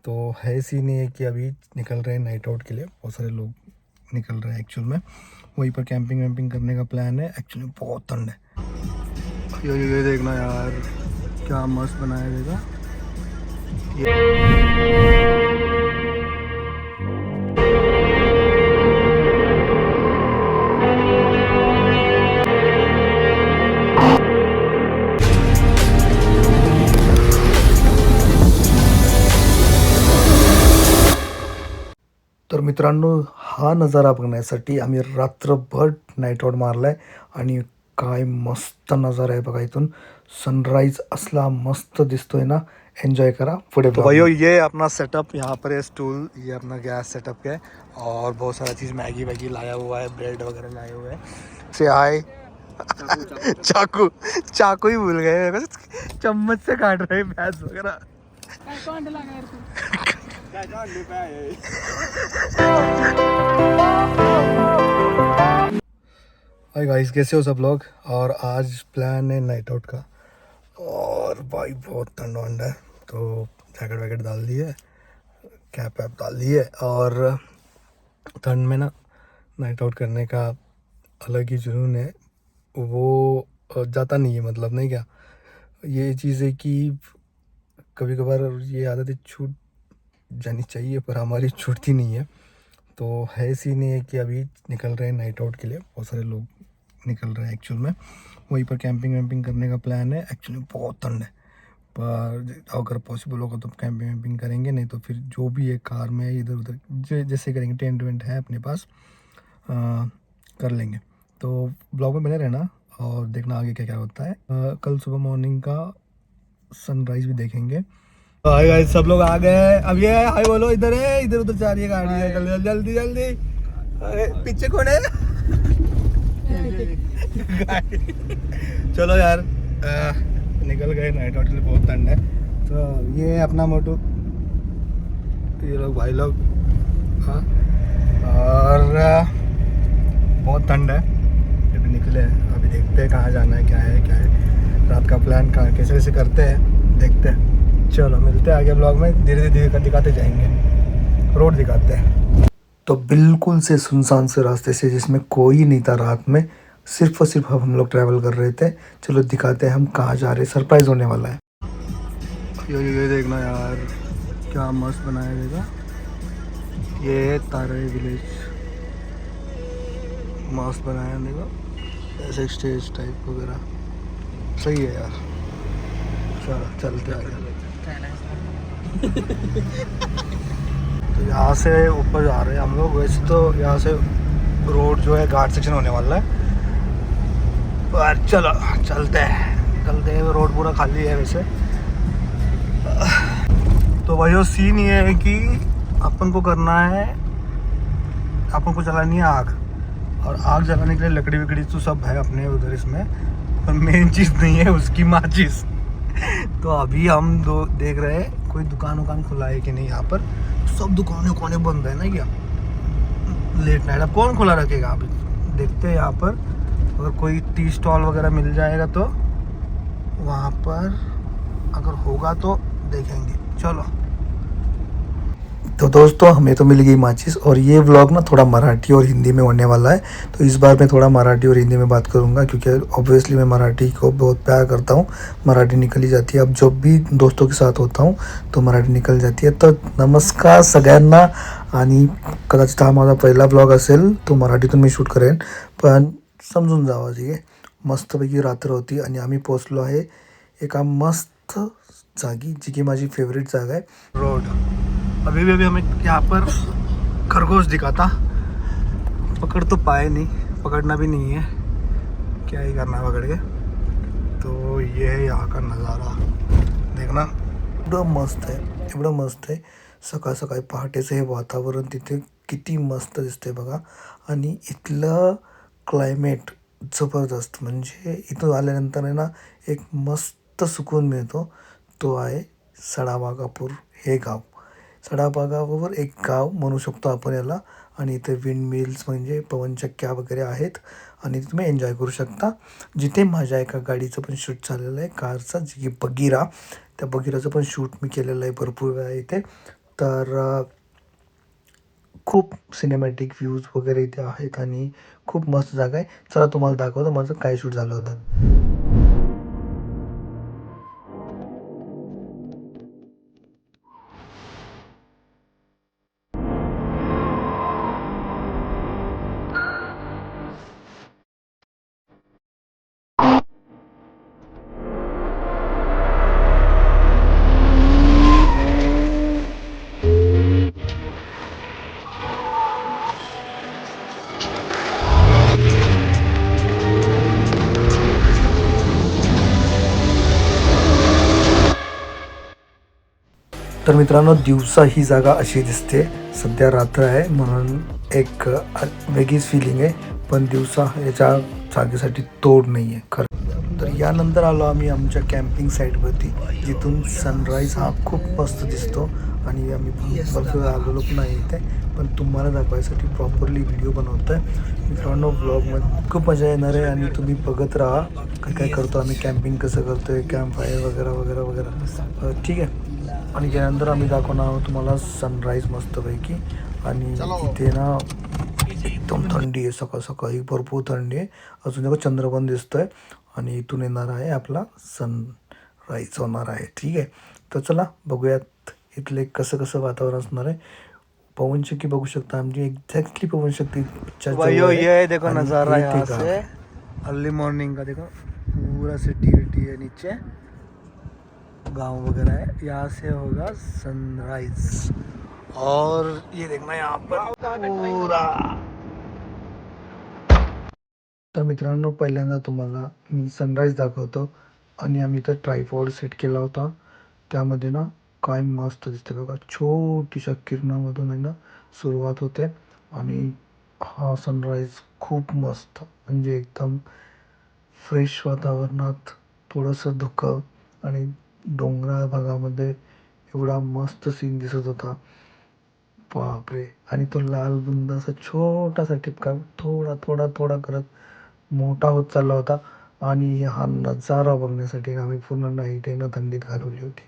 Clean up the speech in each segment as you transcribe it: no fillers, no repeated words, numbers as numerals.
तो है सीन ये कि अभी निकल रहे हैं नाइट आउट के लिए, बहुत सारे लोग निकल रहे हैं एक्चुअल में। वहीं पर कैंपिंग वैम्पिंग करने का प्लान है। एक्चुअली बहुत ठंड है। ये देखना यार, क्या मस्त बनाया देगा तर मित्रांनो, हा नजारा बघण्यासाठी आम्ही रात्रभर नाईट आउट मारला आहे आणि काय मस्त नजारा आहे बघा इथून। सनराइज असला मस्त दिसतोय ना, एंजॉय करा पुढे। तो भाइयों ये अपना सेटअप यहाँ पर है, स्टूल, ये अपना गैस सेटअप है और बहुत सारा चीज़ मैगी वैगी लाया हुआ है, ब्रेड वगैरह लाए हुए हैं। से आए चाकू चाकू ही भूल गए, चम्मच से काट रहे प्याज वगैरह। हाय गाइस, कैसे हो सब लोग। और आज प्लान है नाइट आउट का, और भाई बहुत ठंड वंड है तो जैकेट वैकेट डाल दी है, कैप वैप डाल दी है। और ठंड में ना नाइट आउट करने का अलग ही जुनून है, वो जाता नहीं है, मतलब नहीं क्या। ये चीज़ है कि कभी कभार ये आदतें छूट जानी चाहिए पर हमारी छूटती नहीं है। तो है सीन ये कि अभी निकल रहे हैं नाइट आउट के लिए, बहुत सारे लोग निकल रहे हैं एक्चुअल में। वहीं पर कैंपिंग वैम्पिंग करने का प्लान है। एक्चुअली बहुत ठंड है, पर अगर पॉसिबल होगा तो कैंपिंग वैम्पिंग करेंगे, नहीं तो फिर जो भी है कार में इधर उधर जैसे करेंगे। टेंट वेंट है अपने पास, कर लेंगे। तो ब्लॉग में बने रहना और देखना आगे क्या क्या होता है। कल सुबह मॉर्निंग का सनराइज भी देखेंगे। हाय गाइस, सब लोग आ गए। अब ये हाय बोलो, इधर है, इधर उधर जा रही है गाड़ी है, जल्दी जल्दी। अरे पीछे कौन है? चलो यार, निकल गए नाइट आउट के लिए, बहुत ठंड है। तो ये अपना मोटू, ये लोग भाई लोग, हाँ। और बहुत ठंड है, अभी निकले हैं। अभी देखते हैं कहाँ जाना है, क्या है रात का प्लान कहाँ कैसे कैसे करते हैं, देखते हैं। चलो मिलते हैं आगे ब्लॉग में, धीरे धीरे दिखाते जाएंगे, रोड दिखाते हैं। तो बिल्कुल से सुनसान से रास्ते से, जिसमें कोई नहीं था रात में, सिर्फ और सिर्फ हम लोग ट्रैवल कर रहे थे। चलो दिखाते हैं हम कहाँ जा रहे हैं, सरप्राइज होने वाला है। ये देखना यार, क्या मस्त बनाया देगा। ये है तारे विलेज, मस्त बनाया देगा, ऐसे स्टेज टाइप वगैरह सही है यार। चलो चलते आगे। तो यहाँ से ऊपर जा रहे हैं हम लोग। वैसे तो यहाँ से रोड जो है घाट सेक्शन होने वाला है, पर चलो चलते हैं। रोड पूरा खाली है वैसे। तो भाई सीन ये है कि अपन को करना है, अपन को जलानी है आग, और आग जलाने के लिए लकड़ी वकड़ी तो सब है अपने उधर इसमें, पर मेन चीज़ नहीं है उसकी माचिस। तो अभी हम देख रहे हैं कोई दुकान वुकान खुला है कि नहीं। यहाँ पर सब दुकानें बंद है ना क्या, लेट नाइट। अब कौन खुला रखेगा, अभी देखते हैं। यहाँ पर अगर कोई टी स्टॉल वगैरह मिल जाएगा तो वहाँ पर अगर होगा तो देखेंगे। चलो। तो दोस्तों, हमें तो मिल गई माचिस, और ये व्लॉग ना थोड़ा मराठी और हिंदी में होने वाला है। तो इस बार मैं थोड़ा मराठी और हिंदी में बात करूँगा, क्योंकि ऑब्वियसली मैं मराठी को बहुत प्यार करता हूँ। मराठी निकल ही जाती है, अब जब भी दोस्तों के साथ होता हूँ तो मराठी निकल जाती है। तो नमस्कार सगळ्यांना, आणि कदाचित हा माझा पहिला व्लॉग असेल तो मराठीतून मी शूट करेन, पण समजून जावं। ठीक आहे, मस्तपैकी रात्र होती आणि आम्ही पोचलो आहे एका मस्त जागी, जी की माझी फेवरेट जागा आहे, रोड। अभी भी हमें यहाँ पर खरगोश दिखा था, पकड़ तो पाए नहीं, पकड़ना भी नहीं है, क्या ही करना है पकड़ के। तो ये है यहाँ का नज़ारा, देखना एवढं मस्त आहे, एवढं मस्त आहे। सकाळ सकाळी पहाटेचं हे वातावरण तिथे किती मस्त दिसते बघा, आणि इथलं क्लायमेट जबरदस्त। म्हणजे इथं आल्यानंतर आहे ना, एक मस्त सुकून मिळतो। तो आहे सडावाघापूर हे गाव। सडावाघापूर एक गाव म्हणू शकतो आपण याला, आणि इथे विंड मिल्स म्हणजे पवनचक्क्या वगैरे आहेत, आणि तुम्ही एन्जॉय करू शकता। जिथे माझ्या एका गाडीचं पण शूट झालेलं आहे, कारचा, जी की बगीरा, त्या बगीराचं पण शूट मी केलेलं आहे भरपूर वेळा इथे। तर खूप सिनेमॅटिक व्ह्यूज वगैरे इथे आहेत आणि खूप मस्त जागा आहे. चला तुम्हाला दाखवतो माझं काय शूट झालं होतं. तर मित्रांनो, दिवसा ही जागा अशी दिसते. सध्या रात्र आहे म्हणून एक वेगळीच फिलिंग आहे, पण दिवसा याच्या जागेसाठी तोड नाही आहे खरं. तर यानंतर आलो आम्ही आमच्या कॅम्पिंग साईटवरती, जिथून सनराईज हा खूप मस्त दिसतो आणि आम्ही बर्फ आलेलो पण आहे इथे, पण तुम्हाला दाखवायसाठी प्रॉपरली व्हिडिओ बनवतो आहे. मित्रांनो, ब्लॉगमध्ये खूप मजा येणार आहे आणि तुम्ही बघत राहा काय काय करतो आम्ही, कॅम्पिंग कसं करतो आहे, कॅम्प फायर वगैरे वगैरे वगैरे. ठीक आहे. आणि त्यानंतर आम्ही दाखवणार आहोत तुम्हाला सनराईज मस्तपैकी. आणि इथे ना एकदम थंडी आहे, सकाळ सकाळी भरपूर थंडी आहे. अजून एक चंद्र पण दिसतोय आणि इथून येणार आहे आपला सनराईज होणार आहे. ठीक आहे. तर चला बघूयात इथले कसं कसं वातावरण असणार आहे. पवनचक्की बघू शकता, आमची एक्झॅक्टली पवनचक्की ये देखो नज़ारा यहाँ से अर्ली मॉर्निंग का. देखो पूरा सिटी विटी है नीचे, गांव वगैरह है. यहाँ से होगा सनराइज और ये देखना यहाँ पर पूरा. तर मित्रांनो, पहिल्यांदा तुम्हाला मी सनराईज दाखवतो. आणि आम्ही तर ट्रायपॉड सेट केला होता, त्यामध्ये ना काय मस्त दिसते बघा. छोटीशा किरणामधून आहे ना सुरुवात होते आणि हा सनराईज खूप मस्त, म्हणजे एकदम फ्रेश वातावरणात, थोडंसं धुकं आणि डोंगराळ भागामध्ये एवढा मस्त सीन दिसत होता. बापरे. आणि तो लाल बुंद असा छोटासा टिपका थोडा थोडा थोडा करत मोठा होत चालला होता. आणि हा नजारा बघण्यासाठी आम्ही पूर्ण नाईट आहे ना थंडीत घालवली होती.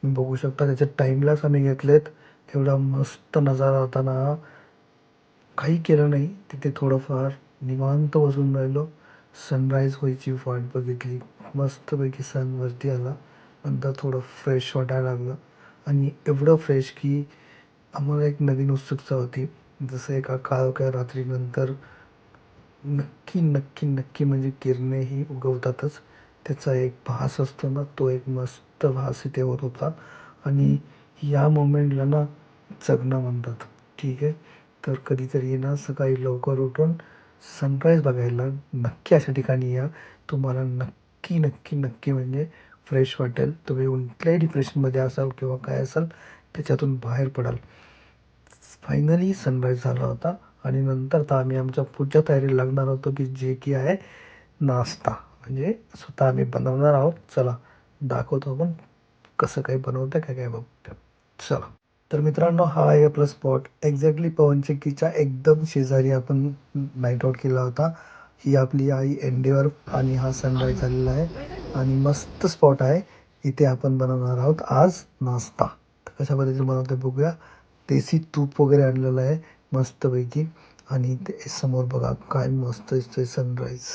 बघू शकता त्याचे टाईमलॅप्स आम्ही घेतलेत. एवढा मस्त नजारा होता ना. काही केलं नाही तिथे, थोडंफार निवांत बसून राहिलो, सनराईज व्हायची वाट बघितली. मस्तपैकी सन वरती आला, नंतर थोडं फ्रेश वाटायला लागलं. आणि एवढं फ्रेश की आम्हाला एक नवीन उत्सुकता होती. जसं एका काळोख्या रात्रीनंतर नक्की नक्की नक्की म्हणजे किरणे ही उगवतातच, त्याचा एक भास असतो ना, तो एक मस्त भास इथे होत होता. आणि या मोमेंटला ना जगणं म्हणतात. ठीक आहे. तर कधीतरी ना सकाळी लवकर उठून सनराईज बघायला नक्की अशा ठिकाणी या. तुम्हाला नक्की नक्की नक्की म्हणजे फ्रेश वाटेल. तुम्ही कुठल्याही डिप्रेशनमध्ये असाल किंवा काय असाल, त्याच्यातून बाहेर पडाल. फायनली सनराईज झाला होता आणि नंतर तर आम्ही आमच्या पुढच्या तयारीला लागणार होतो, की जे की आहे नाश्ता. म्हणजे स्वतः आम्ही बनवणार आहोत. चला दाखवतो आपण कसं काही बनवतं काय काय बघतो. चला. तर मित्रांनो, हा आहे आपला स्पॉट. एक्झॅक्टली पवनचक्कीच्या एकदम शेजारी आपण नाईट आऊट केला होता. ही आपली आई एंडेवर आणि हा सनराईज झालेला आहे आणि मस्त स्पॉट आहे. इथे आपण बनवणार आहोत आज नाश्ता. तर कशा पद्धतीने बनवतो बघूया. देसी तूप वगैरे आणलेलं आहे मस्तपैकी. आणि ते समोर बघा काय मस्त दिसतोय सनराईज.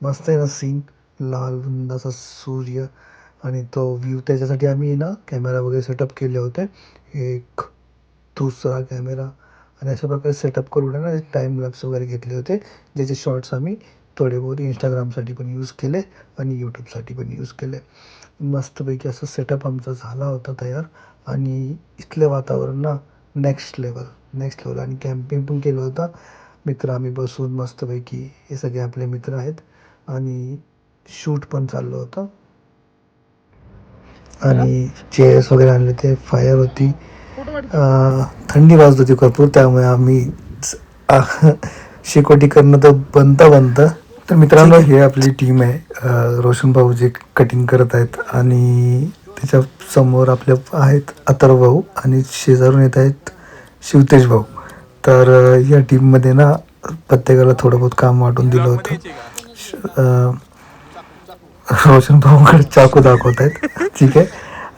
मस्त आहे ना सीन. लाल बुंद असा सूर्य आणि तो व्ह्यू. त्याच्यासाठी आम्ही ना कॅमेरा वगैरे सेटअप केले होते, एक दुसरा कॅमेरा. आणि अशा प्रकारे सेटअप करून आहे ना टाईम लॅप्स वगैरे घेतले होते, ज्याचे शॉर्ट्स आम्ही थोडे बहुत इंस्टाग्रामसाठी पण यूज केले आणि यूट्यूबसाठी पण यूज केले. मस्तपैकी असं सेटअप आमचा झाला होता तयार. आणि इथलं वातावरण ना नेक्स्ट लेवल. आणि कॅम्पिंग पण केलं होतं. मित्र आम्ही बसून मस्तपैकी, हे सगळे आपले मित्र आहेत. आणि शूट पण चाललं होतं आणि चेअर्स वगैरे आणले ते. फायर होती, थंडी वाजत होती भरपूर, त्यामुळे आम्ही शेकोटी करणं तर बनतं. तर मित्रांनो, हे आपली टीम आहे. रोशन भाऊ जे कटिंग करत आहेत आणि त्याच्या समोर आपल्या आहेत अथर्व भाऊ आणि शेजारून येत आहेत शिवतेज भाऊ. तर या टीममध्ये ना प्रत्येकाला थोडं बहुत काम वाटून दिलं होतं. रोशन भाऊंकडे चाकू दाखवत आहेत. ठीक आहे.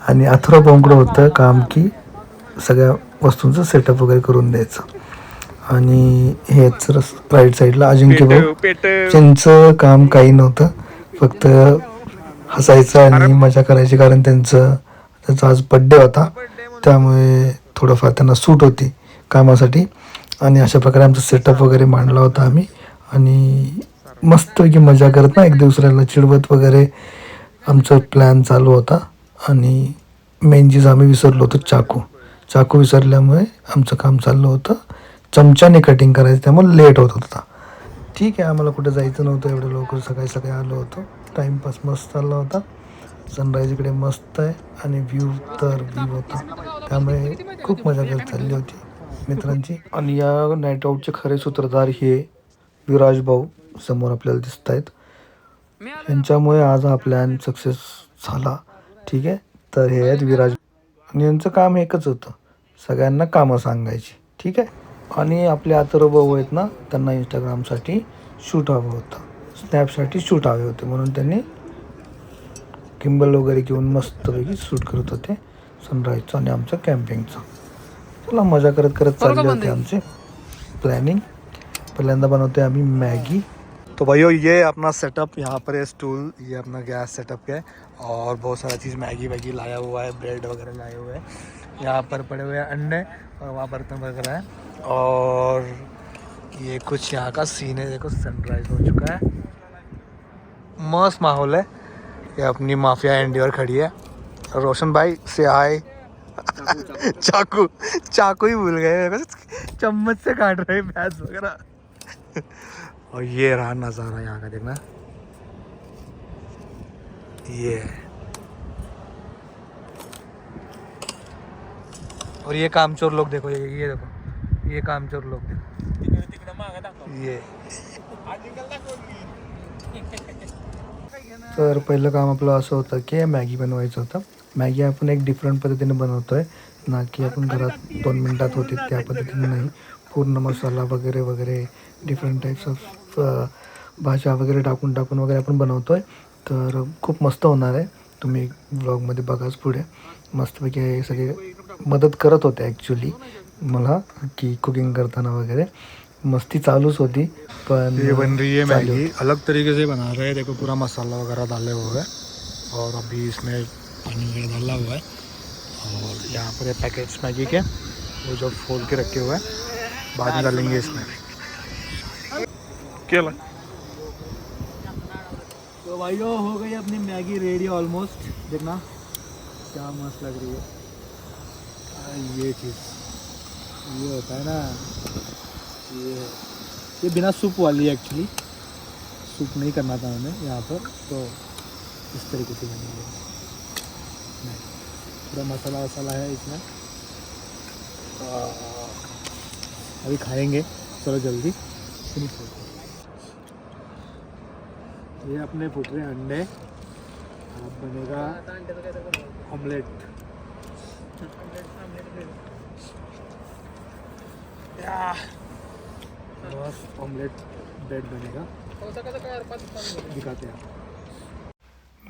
आणि अथर्व भाऊंकडे होतं काम की सगळ्या वस्तूंचं सेटअप वगैरे करून द्यायचं. आणि हेच राईट साईडला अजिंक्य भाऊ, त्यांचं काम काही नव्हतं, फक्त हसायचं आणि मजा करायची, कारण त्यांचा आज बड्डे होता, त्यामुळे थोडंफार त्यांना सूट होती कामासाठी. आणि अशा प्रकारे आमचा सेटअप वगैरे मांडला होता आम्ही. आणि मस्तपैकी मजा करत ना, एक दुसऱ्याला चिडवत वगैरे आमचा प्लॅन चालू होता. आणि मेन चीज आम्ही विसरलो होतो, चाकू विसरल्यामुळे आमचं काम चाललं होतं चमच्याने कटिंग करायचं, त्यामुळे लेट होत होता. ठीक आहे, आम्हाला कुठे जायचं नव्हतं एवढं लवकर, सकाळी आलो होतो. टाईमपास मस्त चालला होता. सनराईज इकडे मस्त आहे आणि व्ह्यू होता, त्यामुळे खूप मजा करत चालली होती मित्रांची. आणि या नाईट आऊटचे खरे सूत्रधार हे विराज भाऊ समोर आपल्याला दिसत आहेत. यांच्यामुळे आज हा प्लॅन सक्सेस झाला. ठीक आहे, तर हे आहेत विराज, आणि यांचं काम एकच होतं, सगळ्यांना कामं सांगायची. ठीक आहे. आणि आपले अथर्व भाऊ आहेत ना, त्यांना इंस्टाग्रामसाठी शूट हवं होतं, स्नॅपसाठी शूट हवे होते, म्हणून त्यांनी किंबल वगैरे घेऊन मस्तपैकी शूट करत होते सनराईजचं आणि आमचं कॅम्पिंगचं. चला मजा करत चालले होते आमचे प्लॅनिंग. पहिल्यांदा बनवते आम्ही मैगी. तो भाइयों ये अपना सेटअप, यहाँ पर है स्टूल, ये अपना गैस सेटअप है, और बहुत सारा चीज़ मैगी वैगी लाया हुआ है, ब्रेड वगैरह लाए हुए हैं. यहाँ पर पड़े हुए हैं अंडे, और वहाँ बर्तन वगैरह है. और ये कुछ यहाँ का सीन है, देखो सनराइज हो चुका है, मस्त माहौल है. ये अपनी माफिया एंडी और खड़ी है. रोशन भाई से हाय. चाकू ही भूल गए, चम्मच से काट रहे प्याज वगैरह. और ये रहा नज़ारा यहाँ का, देखना ये. और ये कामचोर लोग देखो, ये देखो, ये कामचोर लोग देखो, ये. तर पहिलं काम आपलं असं होतं की मॅगी बनवायचं होतं. मॅगी आपण एक डिफरंट पद्धतीने बनवतो आहे, ना की आपण घरात 2 मिनटात होते त्या पद्धतीने नाही. पूर्ण मसाला वगैरे डिफरंट टाईप्स ऑफ भाज्या वगैरे टाकून वगैरे आपण बनवतो आहे. तर खूप मस्त होणार आहे, तुम्ही ब्लॉगमध्ये बघाच पुढे. मस्तपैकी हे सगळे मदत करत होते ॲक्च्युली मला, की कुकिंग करताना वगैरे मस्ती चालूच होती. पण ये बन रही है मैगी, अलग तरीके से बना रहे हैं. देखो पूरा मसाला वगैरह डाले हुए है, और अभी इसमें पानी वगैरह डाला हुआ है. और यहाँ पर पैकेट्स मैगी के वो जो फोल के रखे हुए हैं, बाद में डालेंगे इसमें. क्या तो भाइयों हो गई अपनी मैगी रेडी ऑलमोस्ट. देखना क्या मस्त लग रही है. ये चीज़ ये होता है ना, ये बिना सूप वाली है एक्चुअली, सूप नहीं करना था हमें यहाँ पर, तो इस तरीके से बनी है. पूरा मसाला वसाला है इसमें. अभी खाएंगे, चलो जल्दी फिनिश करते हैं. ये अपने फुट रहे अंडे, अब बनेगा ऑमलेट. बस ऑमलेट ब्रेड बनेगा, दिखाते हैं.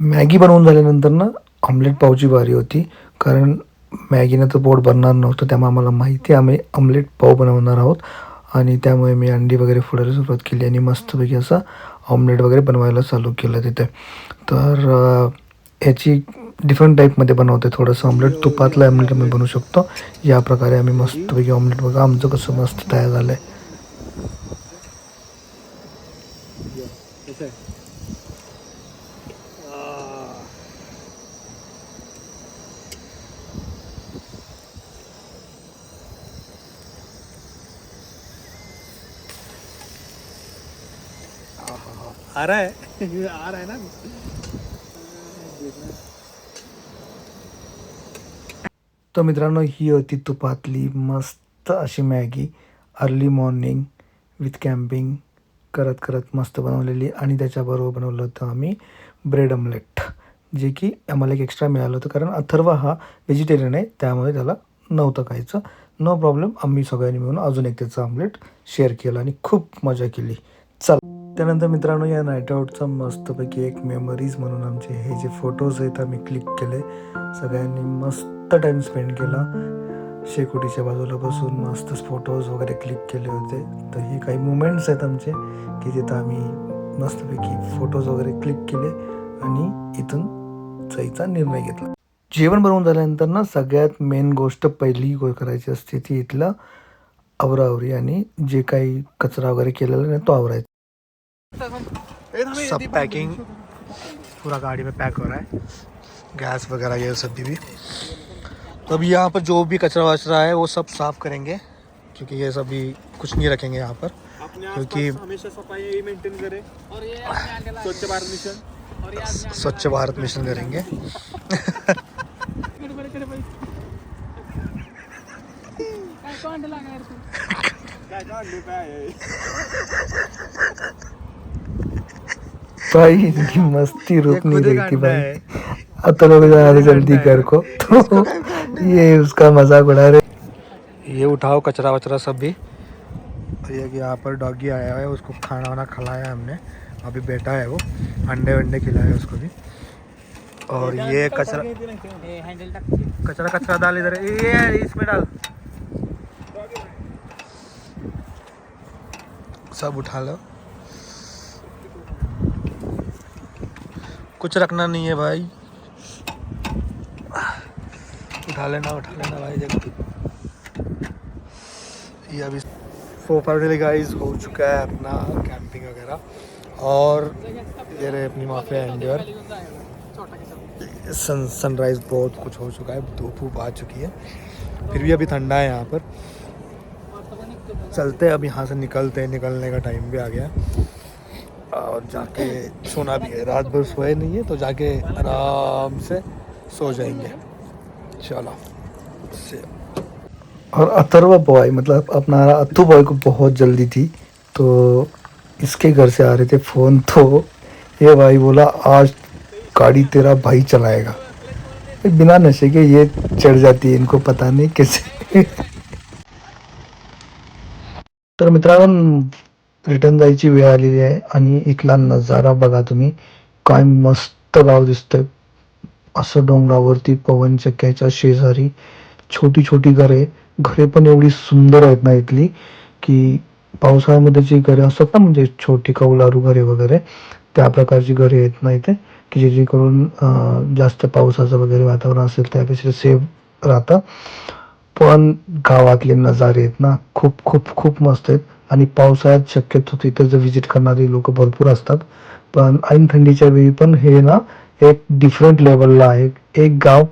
मॅगी बनवून झाल्यानंतर ना ऑमलेट पावची बारी होती, कारण मॅगीनं तर पोट भरणार नव्हतं, त्यामुळे आम्हाला माहिती आहे आम्ही ऑमलेट पाव बनवणार आहोत. आणि त्यामुळे मी अंडी वगैरे फोडायला सुरुवात केली आणि मस्तपैकी असं ऑमलेट वगैरे बनवायला चालू केलं तिथे. तर ह्याची डिफरंट टाईपमध्ये बनवते, थोडंसं ऑमलेट तुपातलं ऑमलेट आम्ही बनवू शकतो. या प्रकारे आम्ही मस्तपैकी ऑमलेट, बघा आमचं कसं मस्त तयार झालं आहे. आ रहा है ना. तर मित्रांनो, ही होती तुपातली मस्त अशी Maggi, early morning with camping करत मस्त बनवलेली. आणि त्याच्याबरोबर बनवलं होतं आम्ही ब्रेड ऑमलेट, जे की आम्हाला एक एक्स्ट्रा मिळालं होतं, कारण अथर्व हा व्हेजिटेरियन आहे, त्यामुळे त्याला नव्हतं खायचं. नो प्रॉब्लेम, आम्ही सगळ्यांनी मिळून अजून एक त्याचं ऑमलेट शेअर केलं आणि खूप मजा केली. चल, त्यानंतर मित्रांनो, या नाईट आऊटचा मस्तपैकी एक मेमरीज म्हणून आमचे हे जे फोटोज आहेत आम्ही क्लिक केले. सगळ्यांनी मस्त टाईम स्पेंड केला. शेकोटीच्या बाजूला बसून मस्त फोटोज वगैरे क्लिक केले होते. तर हे काही मुमेंट्स आहेत आमचे की तिथं आम्ही मस्तपैकी फोटोज वगैरे क्लिक केले आणि इथून जायचा निर्णय घेतला. जेवण बनवून झाल्यानंतर ना सगळ्यात मेन गोष्ट पहिली करायची असते ती इथलं आवराआवरी आणि जे काही कचरा वगैरे केलेला नाही तो आवरायचा. सब पैकिंग पूरा गाड़ी में पैक हो रहा है, गैस वगैरह ये सब भी. तो अभी यहाँ पर जो भी कचरा वचरा है वो सब साफ करेंगे क्योंकि ये सब भी कुछ नहीं रखेंगे यहाँ पर क्योंकि हमेशा सफाई मेंटेन करें और ये स्वच्छ भारत मिशन करेंगे. भाई इनकी मस्ती रुक नहीं रही थी भाई. आता लोग जा रहे जल्दी कर को तो ये उसका मजाक उड़ा रहे. ये उठाओ कचरा वचरा सब भी. ये कि यहाँ पर डॉगी आया है, उसको खाना वाना खिलाया हमने, अभी बैठा है वो, अंडे वंडे खिलाए उसको भी. और ये कचरा कचरा कचरा डाल इधर, ये इसमें डाल, सब उठा लो. कुछ रखना नहीं है भाई, उठा लेना भाई. देखो ये अभी 4 गाइस हो चुका है अपना कैंपिंग वगैरह. और ये रहे अपनी माफिया एंडियर. सनराइज बहुत कुछ हो चुका है, धूप आ चुकी है, फिर भी अभी ठंडा है यहाँ पर. चलते हैं अब यहाँ से, निकलने का टाइम भी आ गया और जाके सोना भी है. रात भर सोए नहीं है तो जाके आराम से सो जाएंगे. चलो से. और अथर्व बॉय मतलब अपना अत्तू बॉय को बहुत जल्दी थी तो इसके घर से आ रहे थे फ़ोन, तो ये भाई बोला आज गाड़ी तेरा भाई चलाएगा. बिना नशे के ये चढ़ जाती है, इनको पता नहीं कैसे. तर मित्रांनो रिटर्न जायची वेळ आलेली आहे आणि इथला नजारा बघा तुम्ही, काय मस्त गाव दिसतंय. असं डोंगरावरती पवनचक्क्याच्या शेजारी छोटी छोटी घरे पण एवढी सुंदर आहेत ना इथली की पावसाळ्यामध्ये जी घरे असतात ना म्हणजे छोटी कौलारू घरे वगैरे त्या प्रकारची घरे आहेत ना इथे की जेणेकरून जास्त पावसाचं वगैरे वातावरण असेल त्यापेक्षा सेफ राहतं. पण गावातले नजारे आहेत ना खूप खूप खूप मस्त आहेत आणि पावसाळ्यात शक्यतो तिथे जर व्हिजिट करणारी लोक भरपूर असतात. पण ऐन थंडीच्या वेळी पण हे ना एक डिफरंट लेवलला आहे. एक गाव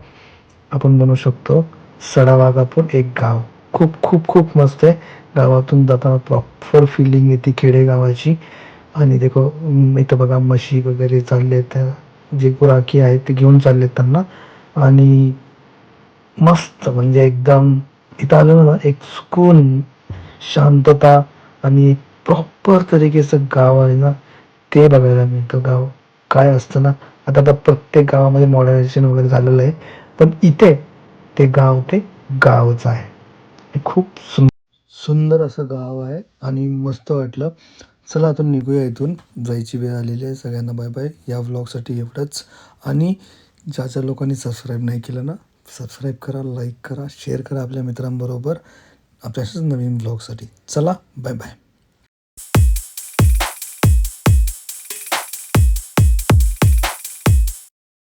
आपण म्हणू शकतो सडावागापूर एक गाव खूप खूप खूप मस्त आहे. गावातून जाताना प्रॉपर फिलिंग येते खेडेगावाची. आणि देखो इथं बघा म्हशी वगैरे चाललेत, जे गुराखी आहेत ते घेऊन चाललेत त्यांना. आणि मस्त म्हणजे एकदम इथं आलं ना एक सुकून, शांतता आणि प्रॉपर तरीकेचं गाव आहे ना ते बघायला मिळतं. गाव काय असतं ना, आता प्रत्येक गावामध्ये मॉडर्नायझेशन वगैरे झालेलं आहे पण इथे ते गावच आहे. खूप सुंदर असं गाव आहे आणि मस्त वाटलं. चला आता निघूया इथून, जायची वेळ आलेली आहे. सगळ्यांना बाय बाय. या व्लॉगसाठी एवढंच. आणि ज्या लोकांनी सबस्क्राईब नाही केलं ना, सबस्क्राईब करा, लाईक करा, शेअर करा आपल्या मित्रांबरोबर आपल्या नवीन व्लॉगसाठी. चला बाय बाय.